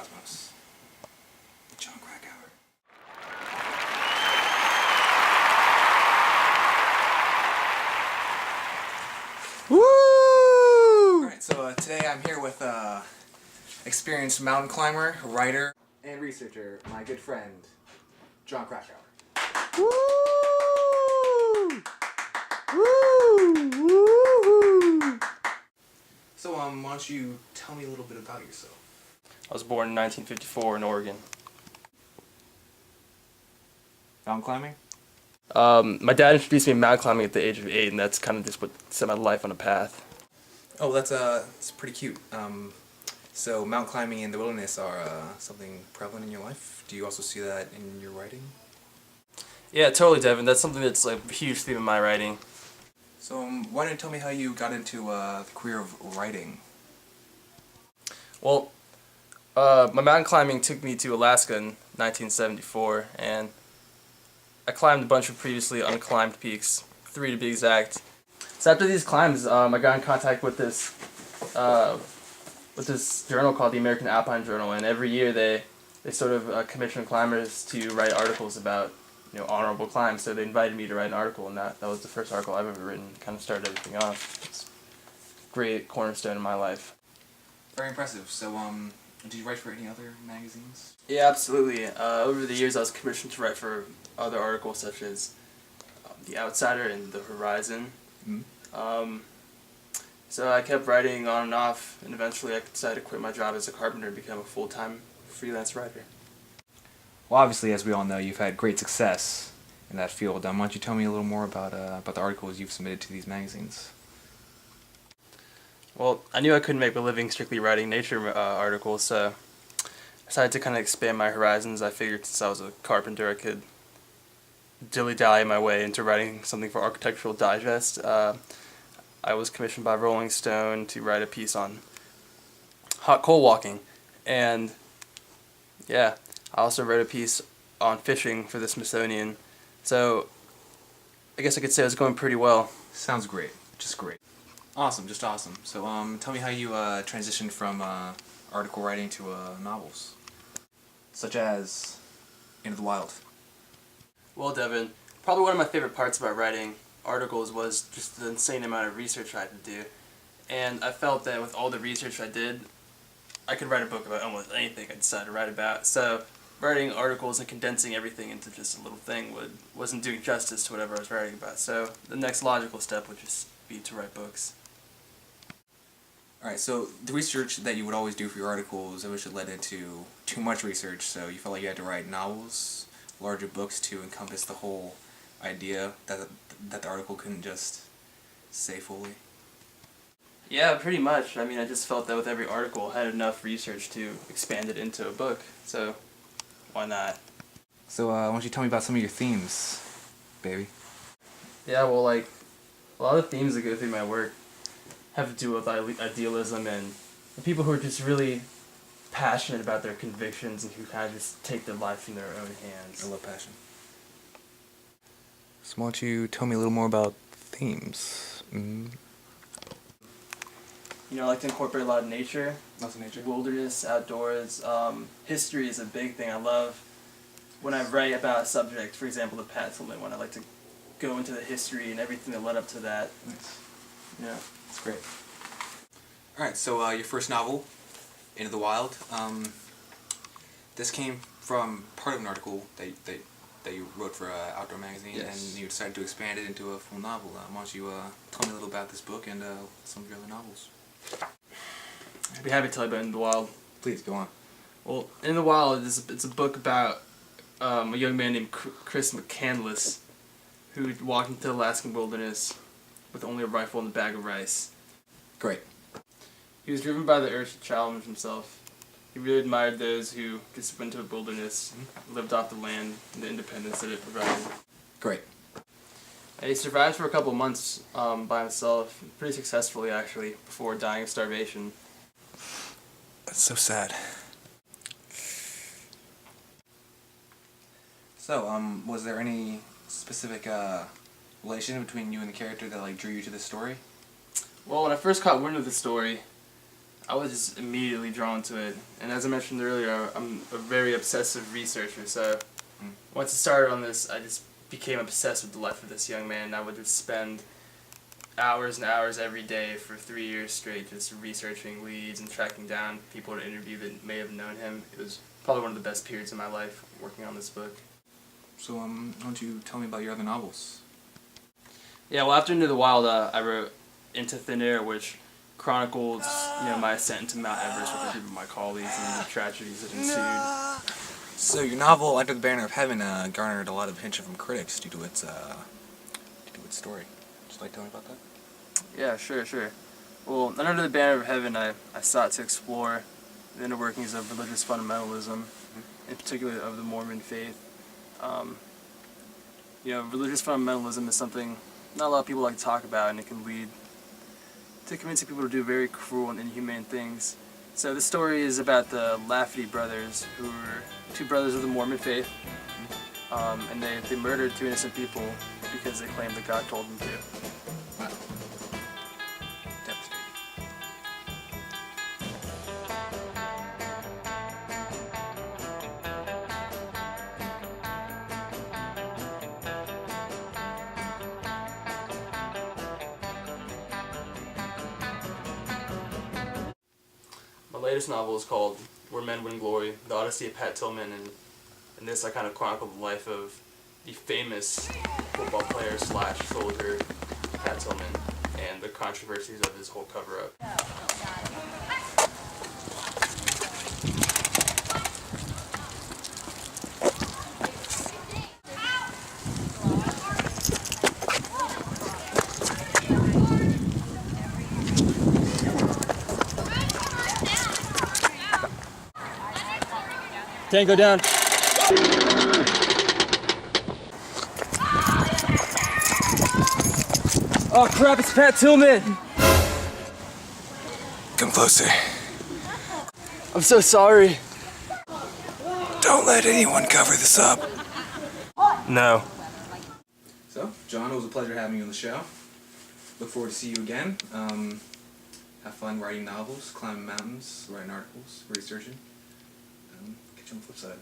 cosmos. John Krakauer. Woo! Alright, so today I'm here with experienced mountain climber, writer, and researcher, my good friend, John Krakauer. Woo! Woo! Woo! So, why don't you tell me a little bit about yourself? I was born in 1954 in Oregon. Mountain climbing? My dad introduced me to mountain climbing at the age of 8, and that's kind of just what set my life on a path. Oh, that's pretty cute. So mountain climbing in the wilderness are something prevalent in your life? Do you also see that in your writing? Yeah, totally, Devin. That's something that's like a huge theme in my writing. So, why don't you tell me how you got into the career of writing? Well, my mountain climbing took me to Alaska in 1974, and I climbed a bunch of previously unclimbed peaks, 3 to be exact. So after these climbs, I got in contact with this journal called the American Alpine Journal, and every year they sort of commission climbers to write articles about honorable climbs. So they invited me to write an article, and that was the first article I've ever written. Kind of started everything off. It's a great cornerstone in my life. Very impressive. So, did you write for any other magazines? Yeah, absolutely. Over the years, I was commissioned to write for other articles such as The Outsider and The Horizon. Mm-hmm. So I kept writing on and off, and eventually I decided to quit my job as a carpenter and become a full-time freelance writer. Well, obviously, as we all know, you've had great success in that field. Why don't you tell me a little more about the articles you've submitted to these magazines? Well, I knew I couldn't make a living strictly writing nature articles, so I decided to kind of expand my horizons. I figured since I was a carpenter, I could dilly-dally my way into writing something for Architectural Digest. I was commissioned by Rolling Stone to write a piece on hot coal walking, and yeah, I also wrote a piece on fishing for the Smithsonian, so I guess I could say it was going pretty well. Sounds great. Just great. Awesome. Just awesome. So, tell me how you transitioned from article writing to novels, such as Into the Wild. Well, Devin, probably one of my favorite parts about writing articles was just the insane amount of research I had to do, and I felt that with all the research I did, I could write a book about almost anything I decided to write about. So writing articles and condensing everything into just a little thing wasn't doing justice to whatever I was writing about. So the next logical step would just be to write books. Alright, so the research that you would always do for your articles eventually led into too much research, so you felt like you had to write novels, larger books to encompass the whole idea that the article couldn't just say fully. Yeah, pretty much. I mean, I just felt that with every article I had enough research to expand it into a book, so why not? So, why don't you tell me about some of your themes, baby? Yeah, well, like, a lot of themes that go through my work have to do with idealism and people who are just really passionate about their convictions and who kind of just take their life in their own hands. I love passion. So why don't you tell me a little more about themes? I like to incorporate a lot of nature. Lots of nature. Wilderness, outdoors. History is a big thing. I love when I write about a subject, for example, the Patzelman one. I like to go into the history and everything that led up to that. Nice. Yeah. That's great. Alright, so your first novel, Into the Wild, this came from part of an article that you wrote for Outdoor Magazine, Yes. and you decided to expand it into a full novel. Why don't you tell me a little about this book and some of your other novels? I'd be happy to tell you about In the Wild. Please, go on. Well, In the Wild it's a book about a young man named Chris McCandless who walked into the Alaskan wilderness with only a rifle and a bag of rice. Great. He was driven by the urge to challenge himself. He really admired those who just went to the wilderness, lived off the land, and the independence that it provided. Great. And he survived for a couple months by himself, pretty successfully actually, before dying of starvation. That's so sad. So, was there any specific relation between you and the character that drew you to this story? Well, when I first caught wind of the story, I was just immediately drawn to it. And as I mentioned earlier, I'm a very obsessive researcher, so once I started on this, I just became obsessed with the life of this young man. I would just spend hours and hours every day for 3 years straight just researching leads and tracking down people to interview that may have known him. It was probably one of the best periods of my life working on this book. So, why don't you tell me about your other novels? Yeah, well, after Into the Wild, I wrote Into Thin Air, which chronicles, my ascent into Mount Everest with a group of my colleagues and the tragedies that ensued. So your novel Under the Banner of Heaven garnered a lot of attention from critics due to its story. Would you like to tell me about that? Yeah, sure. Well, Under the Banner of Heaven, I sought to explore the inner workings of religious fundamentalism, in particular of the Mormon faith. Religious fundamentalism is something not a lot of people like to talk about, and it can lead to convincing people to do very cruel and inhumane things. So this story is about the Lafferty brothers, who were two brothers of the Mormon faith, and they murdered two innocent people because they claimed that God told them to. Wow. Devastating. My latest novel is called Where Men Win Glory, The Odyssey of Pat Tillman, and in this I kind of chronicle the life of the famous football player / soldier Pat Tillman and the controversies of his whole cover-up. Tango down. Oh crap, it's Pat Tillman! Come closer. I'm so sorry. Don't let anyone cover this up. No. So, John, it was a pleasure having you on the show. Look forward to see you again. Have fun writing novels, climbing mountains, writing articles, researching. Catch you on the flip side.